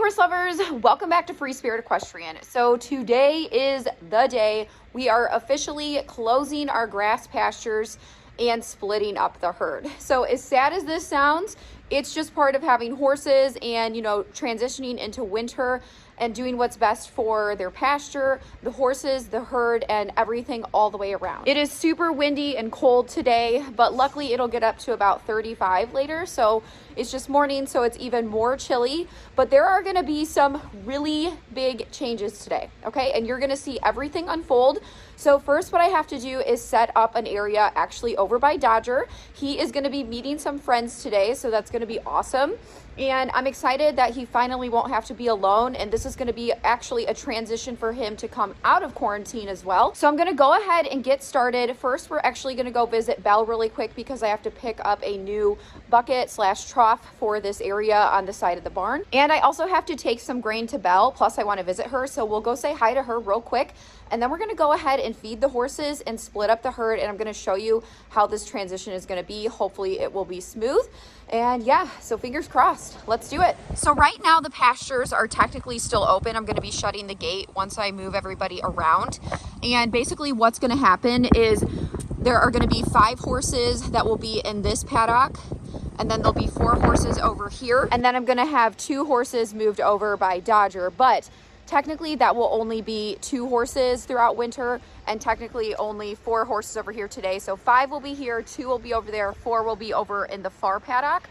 horse lovers, welcome back to Free Spirit Equestrian. So today is the day we are officially closing our grass pastures and splitting up the herd. So as sad as this sounds, it's just part of having horses and, you know, transitioning into winter and doing what's best for their pasture, the horses, the herd, and everything all the way around. It is super windy and cold today, but luckily it'll get up to about 35 later. So it's just morning, so it's even more chilly, but there are gonna be some really big changes today, okay? And you're gonna see everything unfold. So first, what I have to do is set up an area actually over by Dodger. He is gonna be meeting some friends today, so that's gonna be awesome. And I'm excited that he finally won't have to be alone. And this is going to be actually a transition for him to come out of quarantine as well. So I'm going to go ahead and get started. First, we're actually going to go visit Belle really quick because I have to pick up a new bucket / trough for this area on the side of the barn. And I also have to take some grain to Belle. Plus I want to visit her. So we'll go say hi to her real quick. And then we're going to go ahead and feed the horses and split up the herd. And I'm going to show you how this transition is going to be. Hopefully it will be smooth. And yeah, so fingers crossed. Let's do it. So right now the pastures are technically still open. I'm going to be shutting the gate once I move everybody around. And basically what's going to happen is there are going to be 5 horses that will be in this paddock. And then there'll be 4 horses over here. And then I'm going to have 2 horses moved over by Dodger. But technically that will only be 2 horses throughout winter, and technically only 4 horses over here today. So 5 will be here, 2 will be over there, 4 will be over in the far paddock.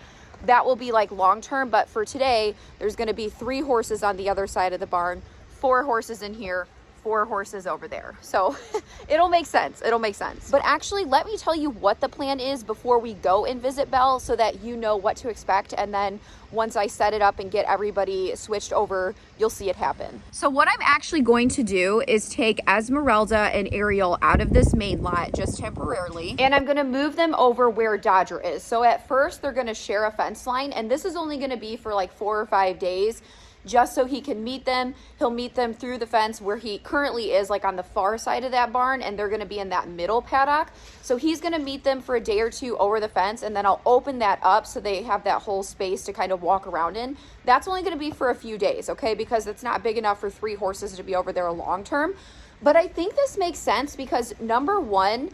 That will be like long term, but for today there's going to be 3 horses on the other side of the barn, 4 horses in here, 4 horses over there. So it'll make sense. It'll make sense. But actually, let me tell you what the plan is before we go and visit Belle so that you know what to expect. And then once I set it up and get everybody switched over, you'll see it happen. So what I'm actually going to do is take Esmeralda and Ariel out of this main lot just temporarily, and I'm going to move them over where Dodger is. So at first they're going to share a fence line, and this is only going to be for like 4 or 5 days, just so he can meet them. He'll meet them through the fence where he currently is, like on the far side of that barn, and they're gonna be in that middle paddock. So he's gonna meet them for a day or 2 over the fence, and then I'll open that up so they have that whole space to kind of walk around in. That's only gonna be for a few days, okay? Because it's not big enough for 3 horses to be over there long term. But I think this makes sense because number one,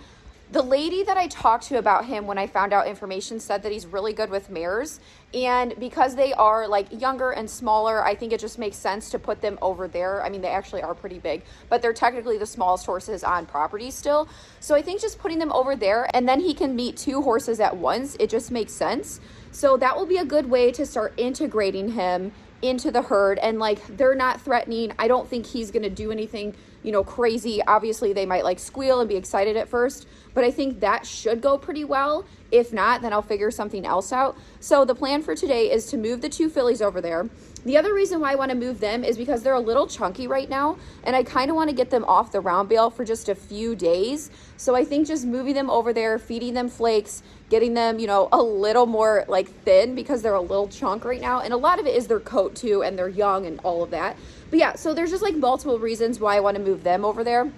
the lady that I talked to about him when I found out information said that he's really good with mares. And because they are like younger and smaller, I think it just makes sense to put them over there. I mean, they actually are pretty big, but they're technically the smallest horses on property still. So I think just putting them over there, and then he can meet 2 horses at once, it just makes sense. So that will be a good way to start integrating him into the herd. And like, they're not threatening. I don't think he's gonna do anything, you know, crazy. Obviously they might like squeal and be excited at first, but I think that should go pretty well. If not, then I'll figure something else out. So the plan for today is to move the 2 fillies over there. The other reason why I want to move them is because they're a little chunky right now, and I kind of want to get them off the round bale for just a few days. So I think just moving them over there, feeding them flakes, getting them, you know, a little more like thin because they're a little chunk right now. And a lot of it is their coat too, and they're young and all of that. But yeah, so there's just like multiple reasons why I want to move them over there.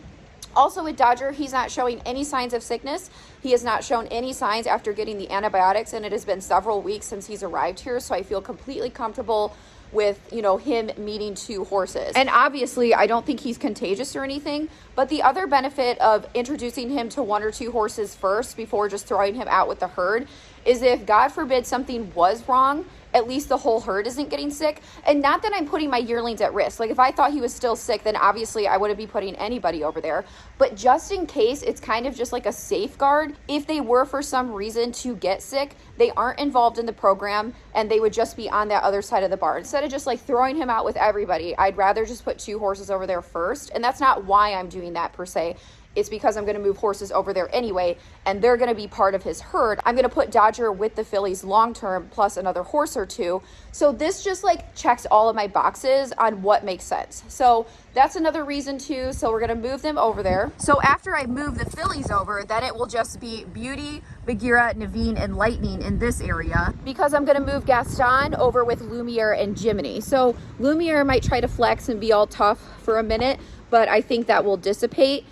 Also with Dodger, he's not showing any signs of sickness. He has not shown any signs after getting the antibiotics, and it has been several weeks since he's arrived here. So I feel completely comfortable with, you know, him meeting 2 horses. And obviously I don't think he's contagious or anything, but the other benefit of introducing him to 1 or 2 horses first before just throwing him out with the herd is if God forbid something was wrong, at least the whole herd isn't getting sick. And not that I'm putting my yearlings at risk. Like if I thought he was still sick, then obviously I wouldn't be putting anybody over there. But just in case, it's kind of just like a safeguard. If they were for some reason to get sick, they aren't involved in the program and they would just be on that other side of the barn. Instead of just like throwing him out with everybody, I'd rather just put 2 horses over there first. And that's not why I'm doing that per se. It's because I'm going to move horses over there anyway, and they're going to be part of his herd. I'm going to put Dodger with the fillies long term plus another horse or 2. So this just like checks all of my boxes on what makes sense. So that's another reason too. So we're going to move them over there. So after I move the fillies over, then it will just be Beauty, Bagheera, NAVEEN, and Lightning in this area, because I'm going to move Gaston over with Lumiere and Jiminy. So Lumiere might try to flex and be all tough for a minute, but I think that will dissipate.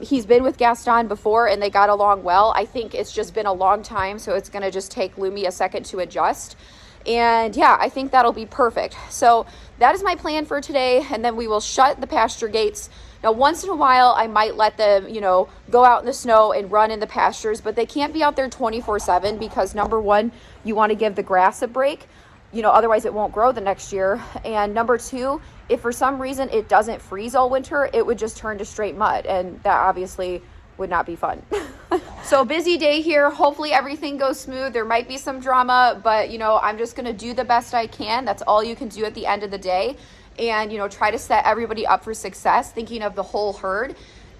He's been with Gaston before and they got along well. I think it's just been a long time, so it's going to just take Lumi a second to adjust. And yeah, I think that'll be perfect. So that is my plan for today. And then we will shut the pasture gates. Now, once in a while, I might let them, you know, go out in the snow and run in the pastures, but they can't be out there 24/7 because number one, you want to give the grass a break, you know, otherwise it won't grow the next year. And number two, if for some reason it doesn't freeze all winter, it would just turn to straight mud. And that obviously would not be fun. So busy day here. Hopefully everything goes smooth. There might be some drama, but you know, I'm just going to do the best I can. That's all you can do at the end of the day. And, you know, try to set everybody up for success, thinking of the whole herd.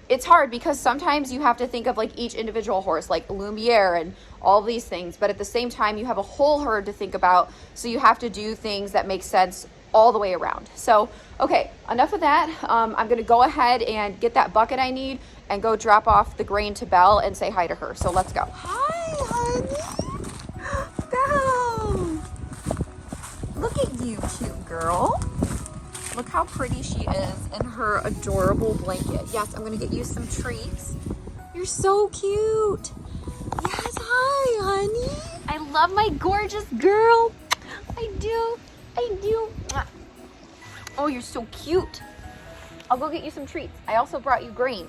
It's hard because sometimes you have to think of like each individual horse, like LUMIERE and all these things. But at the same time, you have a whole herd to think about. So you have to do things that make sense all the way around. So, okay, enough of that. I'm going to go ahead and get that bucket I need and go drop off the grain to Belle and say hi to her. So let's go. Hi, honey. Belle. Look at you, cute girl. Look how pretty she is in her adorable blanket. Yes, I'm gonna get you some treats. You're so cute. Yes, hi, honey. I love my gorgeous girl. I do. Oh, you're so cute. I'll go get you some treats. I also brought you grain.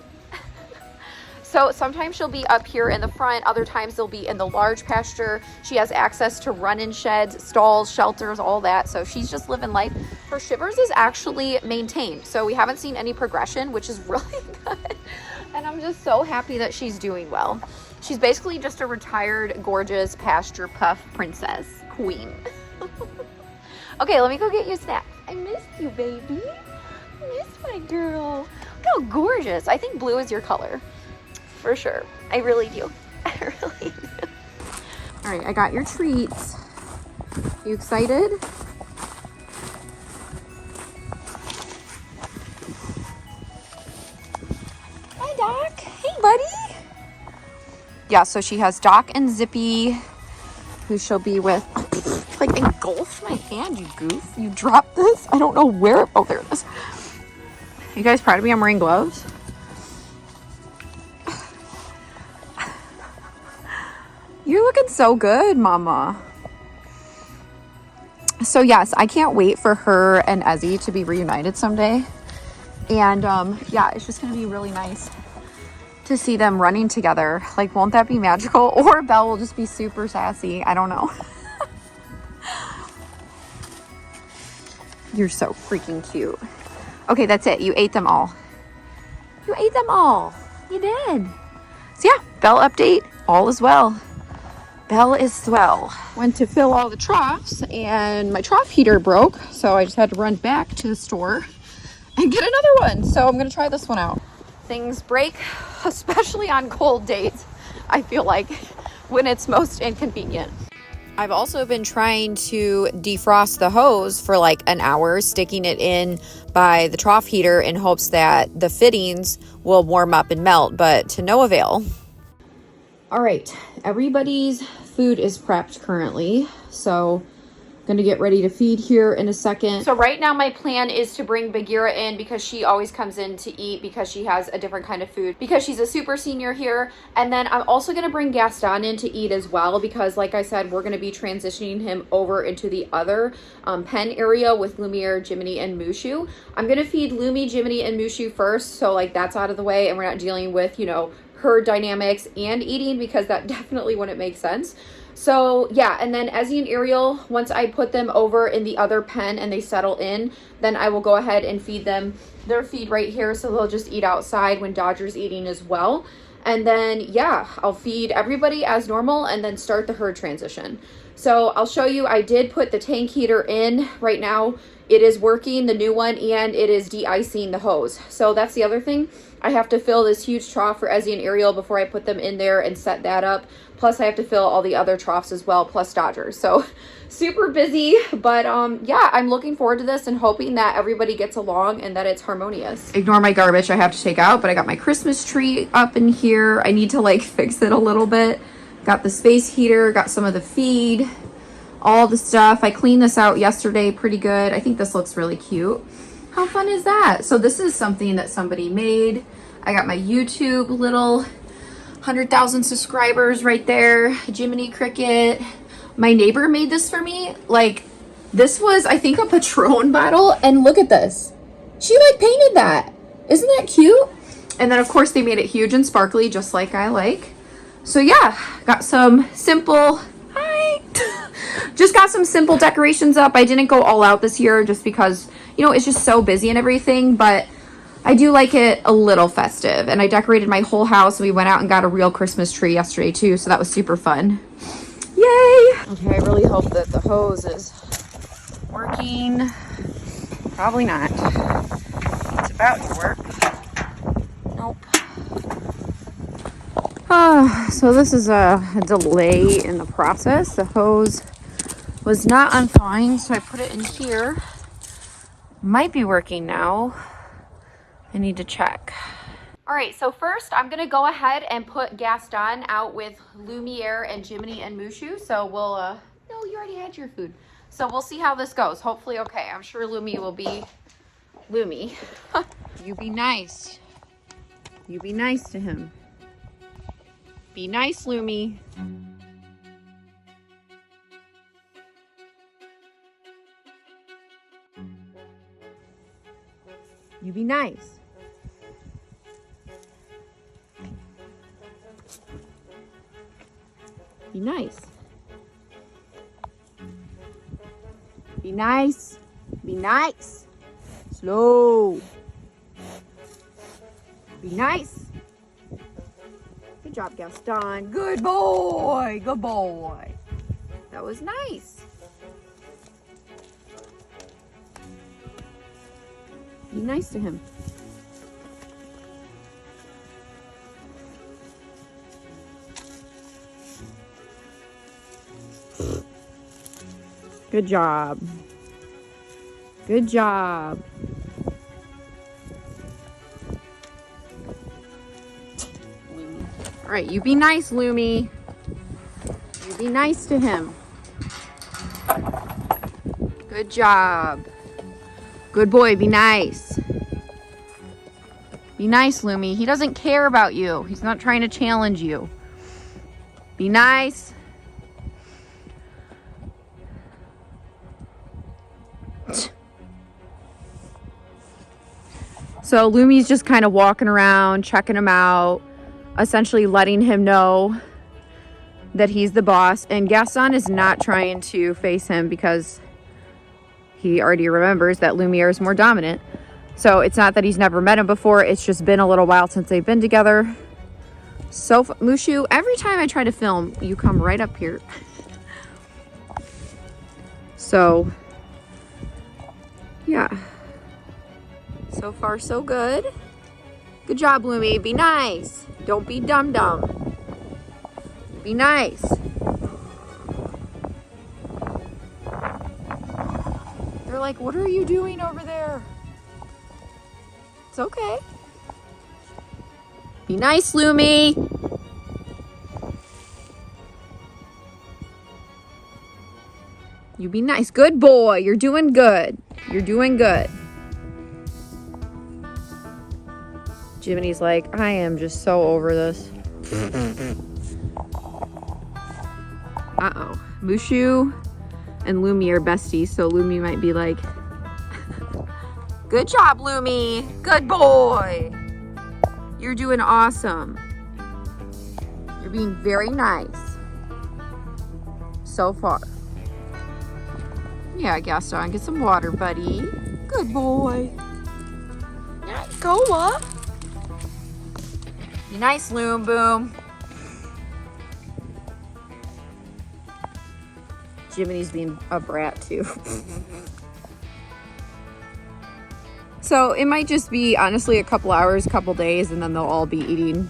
So sometimes she'll be up here in the front. Other times they'll be in the large pasture. She has access to run-in sheds, stalls, shelters, all that. So she's just living life. Her shivers is actually maintained. So we haven't seen any progression, which is really good. And I'm just so happy that she's doing well. She's basically just a retired, gorgeous pasture puff princess queen. Okay, let me go get you snacks. I missed you, baby. I missed my girl. Look how gorgeous. I think blue is your color. For sure. I really do. I really do. All right, I got your treats. You excited? Hi, Doc. Hey, buddy. Yeah, so she has Doc and Zippy, who she'll be with. Like engulfed my hand, you goof. You dropped this? I don't know where. Oh, there it is. You guys proud of me? I'm wearing gloves. You're looking so good, Mama. So yes, I can't wait for her and Ezzy to be reunited someday. And yeah, it's just gonna be really nice to see them running together. Like, won't that be magical? Or Belle will just be super sassy. I don't know. You're so freaking cute. Okay, that's it. You ate them all. You ate them all. You did. So yeah, Belle update. All is well. Belle is swell. Went to fill all the troughs and my trough heater broke. So I just had to run back to the store and get another one. So I'm going to try this one out. Things break, especially on cold days, I feel like, when it's most inconvenient. I've also been trying to defrost the hose for like an hour, sticking it in by the trough heater in hopes that the fittings will warm up and melt, but to no avail. All right, everybody's food is prepped currently, so going to get ready to feed here in a second. So right now my plan is to bring Bagheera in because she always comes in to eat because she has a different kind of food because she's a super senior here. And then I'm also going to bring Gaston in to eat as well because, like I said, we're going to be transitioning him over into the other pen area with Lumiere, Jiminy, and Mushu. I'm going to feed Lumi, Jiminy, and Mushu first, so like that's out of the way and we're not dealing with, you know, herd dynamics and eating because that definitely wouldn't make sense. So yeah, and then Ezzy and Ariel, once I put them over in the other pen and they settle in, then I will go ahead and feed them their feed right here, so they'll just eat outside when Dodger's eating as well. And then yeah, I'll feed everybody as normal and then start the herd transition. So I'll show you, I did put the tank heater in right now. It is working, the new one, and it is de-icing the hose. So that's the other thing. I have to fill this huge trough for Ezzy and Ariel before I put them in there and set that up. Plus I have to fill all the other troughs as well, plus Dodger. So super busy, but yeah, I'm looking forward to this and hoping that everybody gets along and that it's harmonious. Ignore my garbage I have to take out, but I got my Christmas tree up in here. I need to like fix it a little bit. Got the space heater, got some of the feed, all the stuff. I cleaned this out yesterday pretty good. I think this looks really cute. How fun is that? So this is something that somebody made. I got my YouTube little 100,000 subscribers right there. Jiminy Cricket. My neighbor made this for me. Like, this was, I think, a Patron bottle. And look at this. She like painted that. Isn't that cute? And then of course they made it huge and sparkly, just like I like. So yeah, got some simple, just got some simple decorations up. I didn't go all out this year just because, you know, it's just so busy and everything, but I do like it a little festive. And I decorated my whole house. We went out and got a real Christmas tree yesterday too, so that was super fun. Yay! Okay, I really hope that the hose is working. Probably not. It's about to work. Nope. So this is a delay in the process. The hose was not on fine, so I put it in here. Might be working now. I need to check. All right, so first I'm gonna go ahead and put Gaston out with Lumiere and Jiminy and Mushu. So we'll, no, you already had your food. So we'll see how this goes. Hopefully okay. I'm sure Lumi will be Lumi. You be nice. You be nice to him. Be nice, Lumi. You be nice. Be nice. Be nice. Be nice. Slow. Be nice. Good job, Gaston. Good boy. Good boy. That was nice. Be nice to him. Good job. Good job. All right, you be nice, Lumi. You be nice to him. Good job. Good boy, be nice. Be nice, Lumi. He doesn't care about you. He's not trying to challenge you. Be nice. So Lumi's just kind of walking around, checking him out, essentially letting him know that he's the boss. And Gaston is not trying to face him because he already remembers that Lumiere is more dominant. So it's not that he's never met him before. It's just been a little while since they've been together. So Mushu, every time I try to film, you come right up here. So yeah. So far, so good. Good job, Lumi. Be nice. Don't be dumb. Be nice. They're like, what are you doing over there? It's okay. Be nice, Lumi. You be nice. Good boy. You're doing good. You're doing good. Jiminy's like, I am just so over this. Uh-oh. Mushu and Lumi are besties, so Lumi might be like, good job, Lumi. Good boy. You're doing awesome. You're being very nice so far. Yeah, Gaston, get some water, buddy. Good boy. Yeah, go up. Be nice, Loom Boom. Jiminy's being a brat too. So it might just be honestly a couple hours, couple days, and then they'll all be eating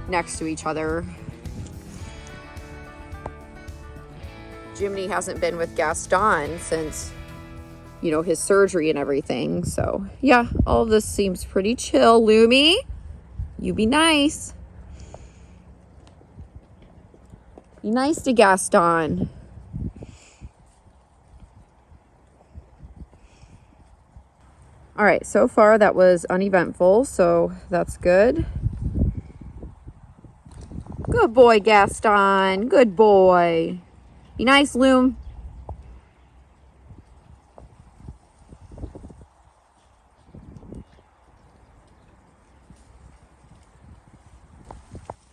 next to each other. Jiminy hasn't been with Gaston since, you know, his surgery and everything. So yeah, all of this seems pretty chill. Lumi, you be nice. Be nice to Gaston. All right, so far that was uneventful, so that's good. Good boy, Gaston. Good boy. Be nice, Loom.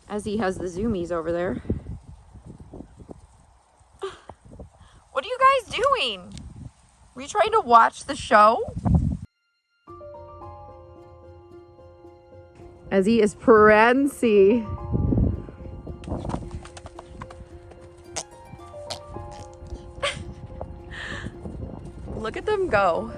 As he has the zoomies over there. What are you guys doing? Were you trying to watch the show? As he is prancy. Look at them go.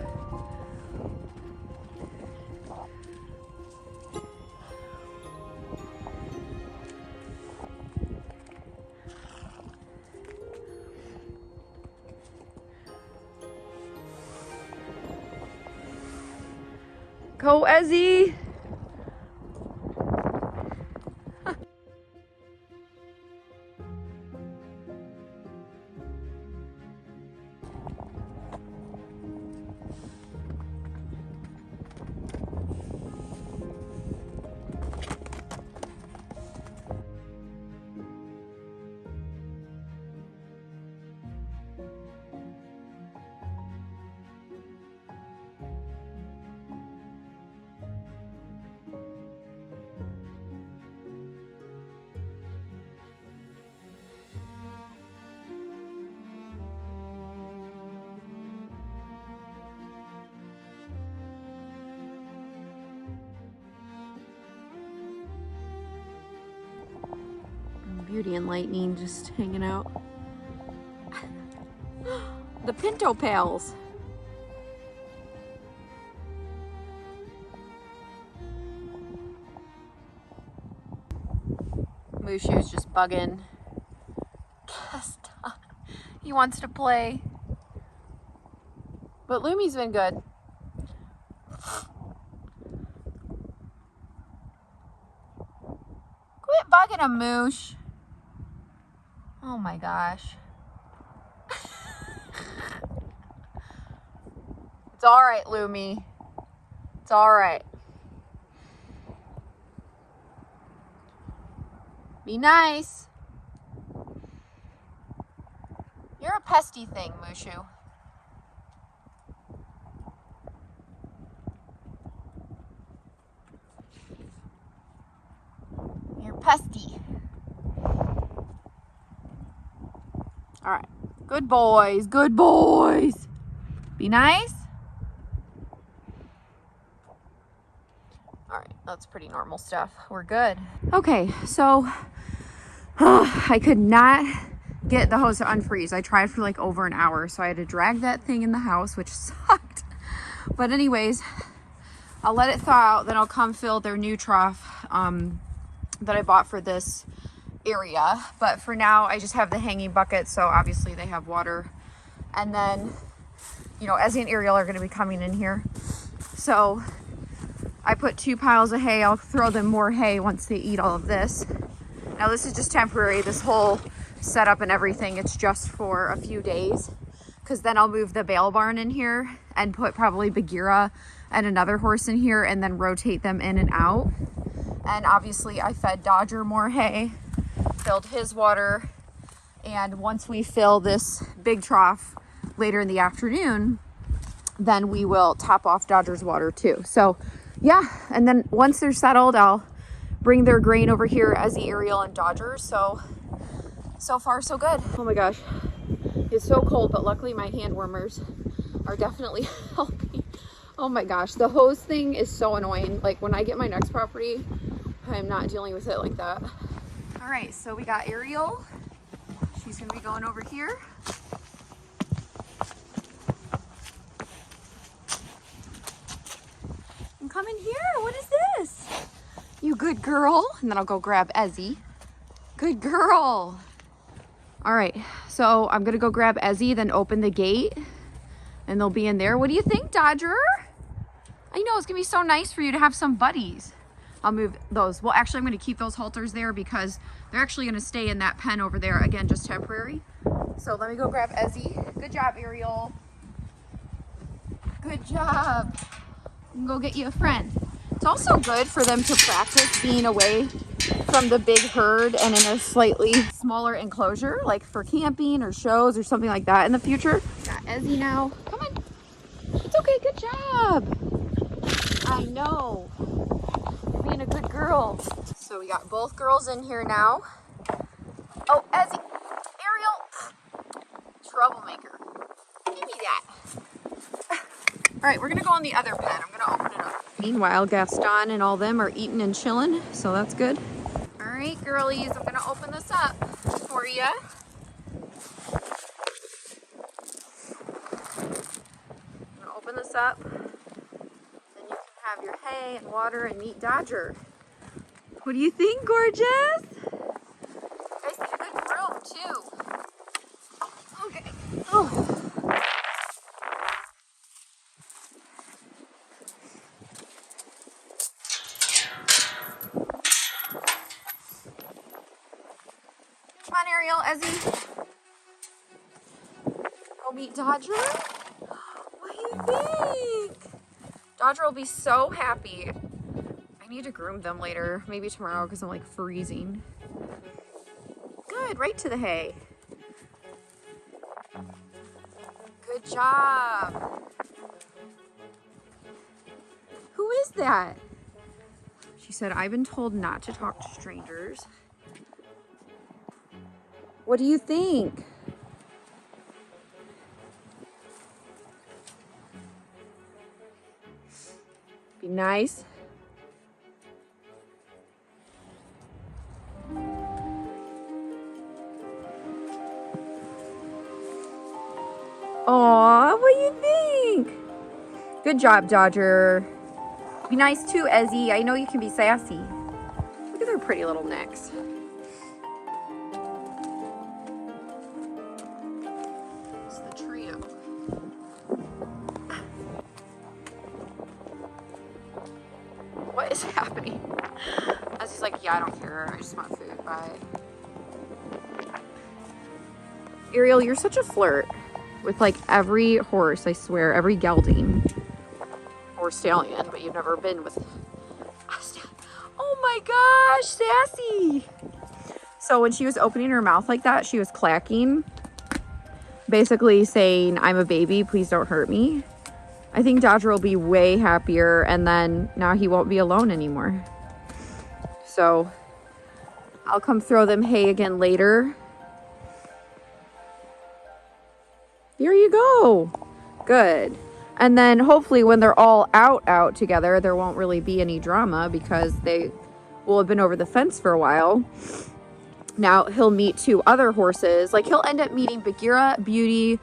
Go, Ezzy. Beauty and Lightning just hanging out. The Pinto Pals. Mushu's just bugging. Gaston. He wants to play. But Lumi's been good. Quit bugging him, Moosh. Oh my gosh. It's all right, Lumi. It's all right. Be nice. You're a pesty thing, Mushu. You're pesty. All right. Good boys. Good boys. Be nice. All right. That's pretty normal stuff. We're good. Okay. So I could not get the hose to unfreeze. I tried for like over an hour. So I had to drag that thing in the house, which sucked. But anyways, I'll let it thaw out. Then I'll come fill their new trough that I bought for this area. But for now I just have the hanging bucket, so obviously they have water. And then, you know, Ezzy and Ariel are going to be coming in here, so I put 2 piles of hay. I'll throw them more hay once they eat all of this. Now this is just temporary, this whole setup and everything. It's just for a few days, because then I'll move the bale barn in here and put probably Bagheera and another horse in here and then rotate them in and out. And obviously I fed Dodger more hay, filled his water, and once we fill this big trough later in the afternoon, then we will top off Dodger's water too. So yeah, and then once they're settled, I'll bring their grain over here as the Ariel and Dodger. So far so good. Oh my gosh, it's so cold, but luckily my hand warmers are definitely helping. Oh my gosh, the hose thing is so annoying. Like when I get my next property, I'm not dealing with it like that. All right, so we got Ariel. She's gonna be going over here. And come in here, what is this? You good girl. And then I'll go grab Ezzy. Good girl. All right, so I'm gonna go grab Ezzy, then open the gate and they'll be in there. What do you think, Dodger? I know, it's gonna be so nice for you to have some buddies. I'll move those. Well, actually, I'm going to keep those halters there because they're actually going to stay in that pen over there. Again, just temporary. So let me go grab Ezzy. Good job, Ariel. Good job. I'm going to go get you a friend. It's also good for them to practice being away from the big herd and in a slightly smaller enclosure, like for camping or shows or something like that in the future. Got Ezzy now. Come on. It's okay. Good job. I know. You're being a good girl. So we got both girls in here now. Oh, Ezzy. Ariel. Troublemaker. Give me that. All right, we're gonna go on the other pen. I'm gonna open it up. Meanwhile, Gaston and all them are eating and chilling, so that's good. All right, girlies, I'm gonna open this up for you. I'm gonna open this up. Then you can have your hay and water and meet Dodger. What do you think, gorgeous? I see a good room too. Okay. Oh. Come on, Ariel, Ezzy. Go meet Dodger. What do you think? Dodger will be so happy. I need to groom them later, maybe tomorrow, because I'm like freezing. Good, right to the hay. Good job. Who is that? She said, I've been told not to talk to strangers. What do you think? Be nice. Aw, what do you think? Good job, Dodger. Be nice too, Ezzy. I know you can be sassy. Look at their pretty little necks. It's the trio. What is happening? Ezzy's like, yeah, I don't care. I just want food. Bye. Ariel, you're such a flirt with like every horse, I swear, every gelding or stallion, but you've never been with a stallion. Oh my gosh, sassy. So when she was opening her mouth like that, she was clacking, basically saying, I'm a baby, please don't hurt me. I think Dodger will be way happier, and then now he won't be alone anymore. So I'll come throw them hay again later. There you go. Good. And then hopefully when they're all out together, there won't really be any drama because they will have been over the fence for a while. Now he'll meet two other horses. Like he'll end up meeting Bagheera, Beauty,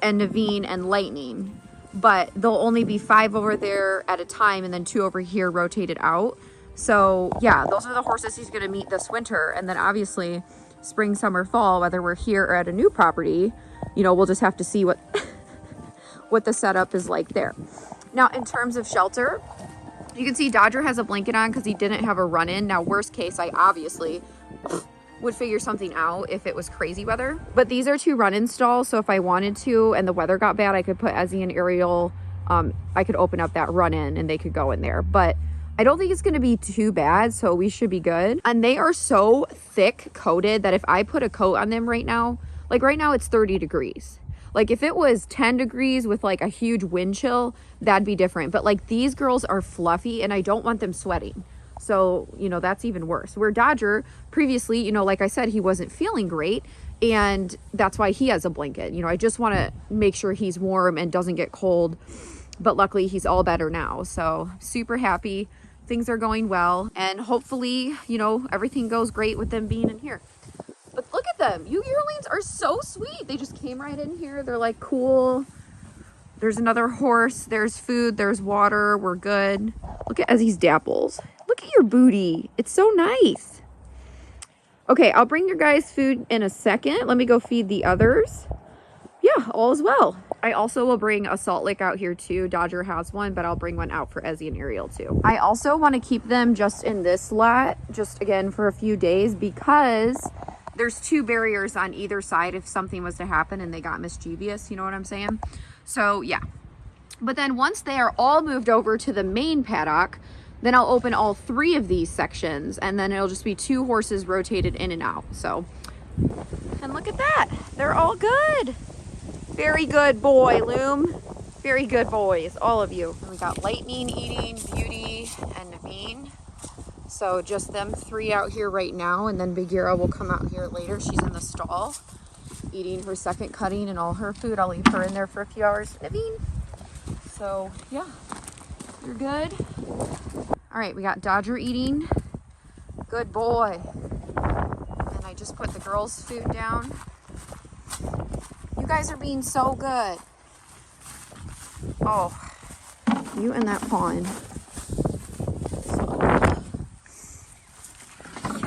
and NAVEEN and Lightning. But there'll only be 5 over there at a time and then 2 over here rotated out. So yeah, those are the horses he's going to meet this winter. And then obviously spring, summer, fall, whether we're here or at a new property, you know, we'll just have to see what what the setup is like there. Now, in terms of shelter, you can see Dodger has a blanket on because he didn't have a run-in. Now, worst case, I obviously would figure something out if it was crazy weather. But these are 2 run-in stalls, so if I wanted to and the weather got bad, I could put Ezzy and Ariel, I could open up that run-in and they could go in there. But I don't think it's going to be too bad, so we should be good. And they are so thick coated that if I put a coat on them right now, like right now it's 30 degrees. Like if it was 10 degrees with like a huge wind chill, that'd be different. But like these girls are fluffy and I don't want them sweating. So, you know, that's even worse. Where Dodger previously, you know, like I said, he wasn't feeling great. And that's why he has a blanket. You know, I just want to make sure he's warm and doesn't get cold. But luckily he's all better now. So super happy. Things are going well. And hopefully, you know, everything goes great with them being in here. But look at them. You yearlings are so sweet. They just came right in here. They're like, cool. There's another horse. There's food. There's water. We're good. Look at Ezzy's dapples. Look at your booty. It's so nice. Okay, I'll bring your guys food in a second. Let me go feed the others. Yeah, all is well. I also will bring a salt lick out here too. Dodger has one, but I'll bring one out for Ezzy and Ariel too. I also want to keep them just in this lot, just again for a few days, because there's 2 barriers on either side if something was to happen and they got mischievous, you know what I'm saying? So yeah. But then once they are all moved over to the main paddock, Then I'll open all 3 of these sections, and then it'll just be 2 horses rotated in and out. So, and look at that. They're all good. Very good boy, Loom. Very good boys, all of you. And we got Lightning eating, Beauty, and NAVEEN. So just them 3 out here right now, and then BAGHEERA will come out here later. She's in the stall eating her second cutting and all her food. I'll leave her in there for a few hours. NAVEEN. So yeah, you're good. All right, we got Dodger eating. Good boy. And I just put the girls' food down. You guys are being so good. Oh, you and that fawn.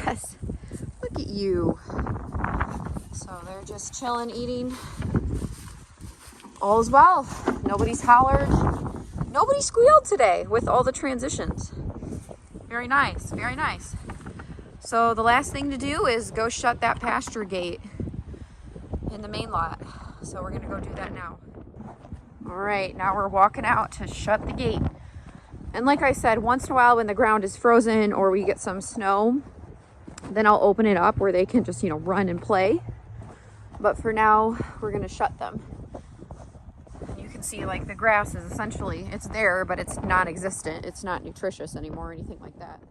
Yes, look at you. So they're just chilling, eating. All is well. Nobody's hollered. Nobody squealed today with all the transitions. Very nice, very nice. So the last thing to do is go shut that pasture gate in the main lot. So we're gonna go do that now. All right, now we're walking out to shut the gate. And like I said, once in a while when the ground is frozen or we get some snow, then I'll open it up where they can just, run and play. But for now, we're gonna shut them. And you can see like the grass is essentially, it's there, but it's non-existent. It's not nutritious anymore or anything like that.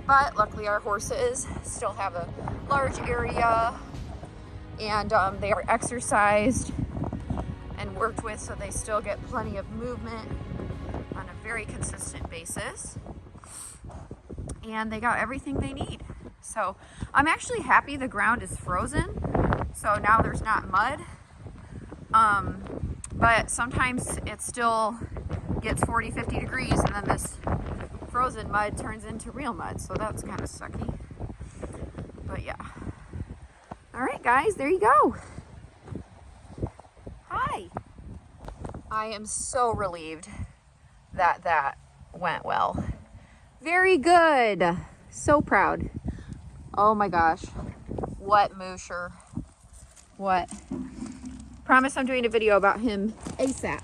But luckily our horses still have a large area, and they are exercised and worked with, so they still get plenty of movement on a very consistent basis. And they got everything they need. So I'm actually happy the ground is frozen, so now there's not mud. But sometimes it still gets 40, 50 degrees, and then this frozen mud turns into real mud, so that's kind of sucky. But yeah. All right, guys, there you go. Hi. I am so relieved that that went well. Very good. So proud. Oh my gosh. What Mushu. What? Promise I'm doing a video about him ASAP.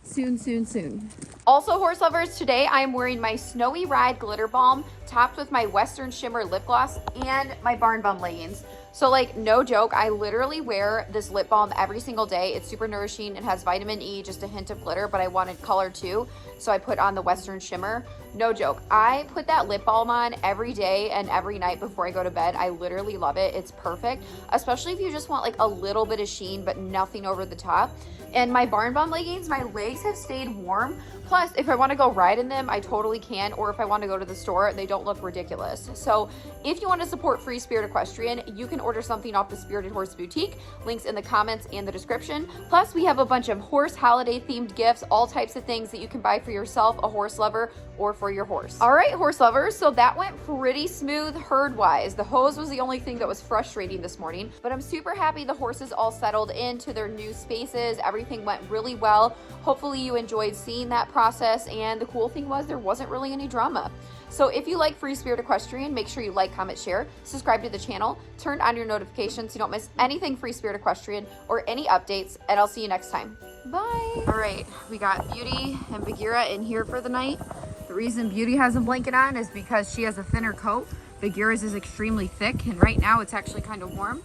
Soon, soon, soon. Also, horse lovers, today I am wearing my Snowy Ride Glitter Balm topped with my Western Shimmer lip gloss and my Barn Bum leggings. So like, no joke, I literally wear this lip balm every single day. It's super nourishing. It has vitamin E, just a hint of glitter, but I wanted color too. So I put on the Western Shimmer. No joke. I put that lip balm on every day and every night before I go to bed. I literally love it. It's perfect, especially if you just want like a little bit of sheen, but nothing over the top. And my Barn Bum leggings, my legs have stayed warm. Plus, if I want to go ride in them, I totally can. Or if I want to go to the store, they don't look ridiculous. So if you want to support Free Spirit Equestrian, you can order something off the Spirited Horse Boutique. Links in the comments and the description. Plus, we have a bunch of horse holiday themed gifts, all types of things that you can buy for yourself, a horse lover, or for your horse. All right, horse lovers, so that went pretty smooth herd-wise. The hose was the only thing that was frustrating this morning, but I'm super happy the horses all settled into their new spaces. Everything went really well. Hopefully you enjoyed seeing that process, and the cool thing was there wasn't really any drama. So if you like Free Spirit Equestrian, make sure you like, comment, share, subscribe to the channel, turn on your notifications so you don't miss anything Free Spirit Equestrian or any updates, and I'll see you next time. Bye. All right, we got Beauty and BAGHEERA in here for the night. The reason Beauty has a blanket on is because she has a thinner coat. BAGHEERA's is extremely thick, and right now it's actually kind of warm,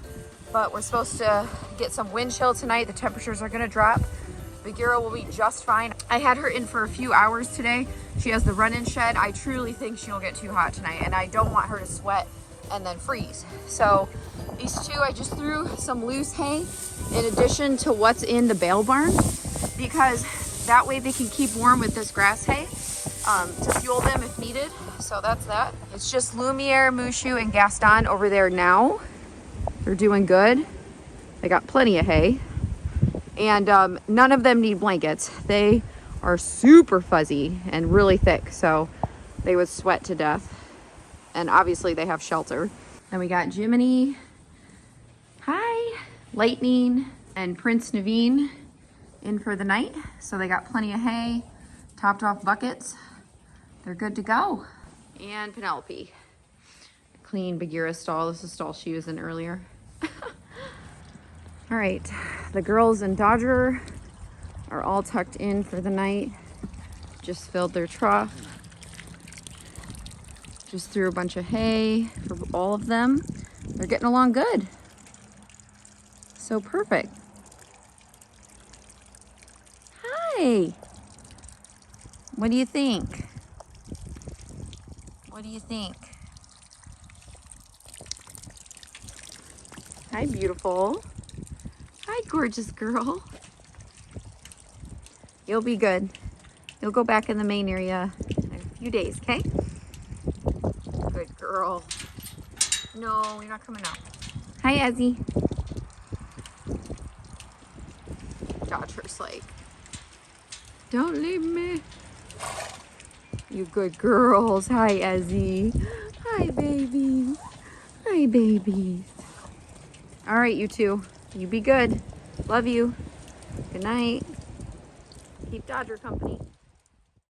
but we're supposed to get some wind chill tonight. The temperatures are gonna drop. BAGHEERA will be just fine. I had her in for a few hours today. She has the run-in shed. I truly think she'll get too hot tonight, and I don't want her to sweat and then freeze. So these two, I just threw some loose hay in addition to what's in the bale barn, because that way they can keep warm with this grass hay to fuel them if needed. So that's that. It's just Lumiere, Mushu, and Gaston over there now. They're doing good. They got plenty of hay. And none of them need blankets. They are super fuzzy and really thick, so they would sweat to death. And obviously they have shelter. Then we got JimiNEY, hi, Lightning, and Prince NAVEEN in for the night. So they got plenty of hay, topped off buckets. They're good to go. And Penelope. Clean BAGHEERA stall. This is the stall she was in earlier. All right. The girls and Dodger are all tucked in for the night. Just filled their trough. Just threw a bunch of hay for all of them. They're getting along good. So perfect. Hi. What do you think? What do you think? Hi, beautiful. Hi, gorgeous girl. You'll be good. You'll go back in the main area in a few days, okay? Good girl. No, you're not coming out. Hi, Ezzy. Dodger's like, don't leave me. You good girls. Hi, Ezzy. Hi, babies. Hi, babies. All right, you two. You be good. Love you. Good night. Keep Dodger company.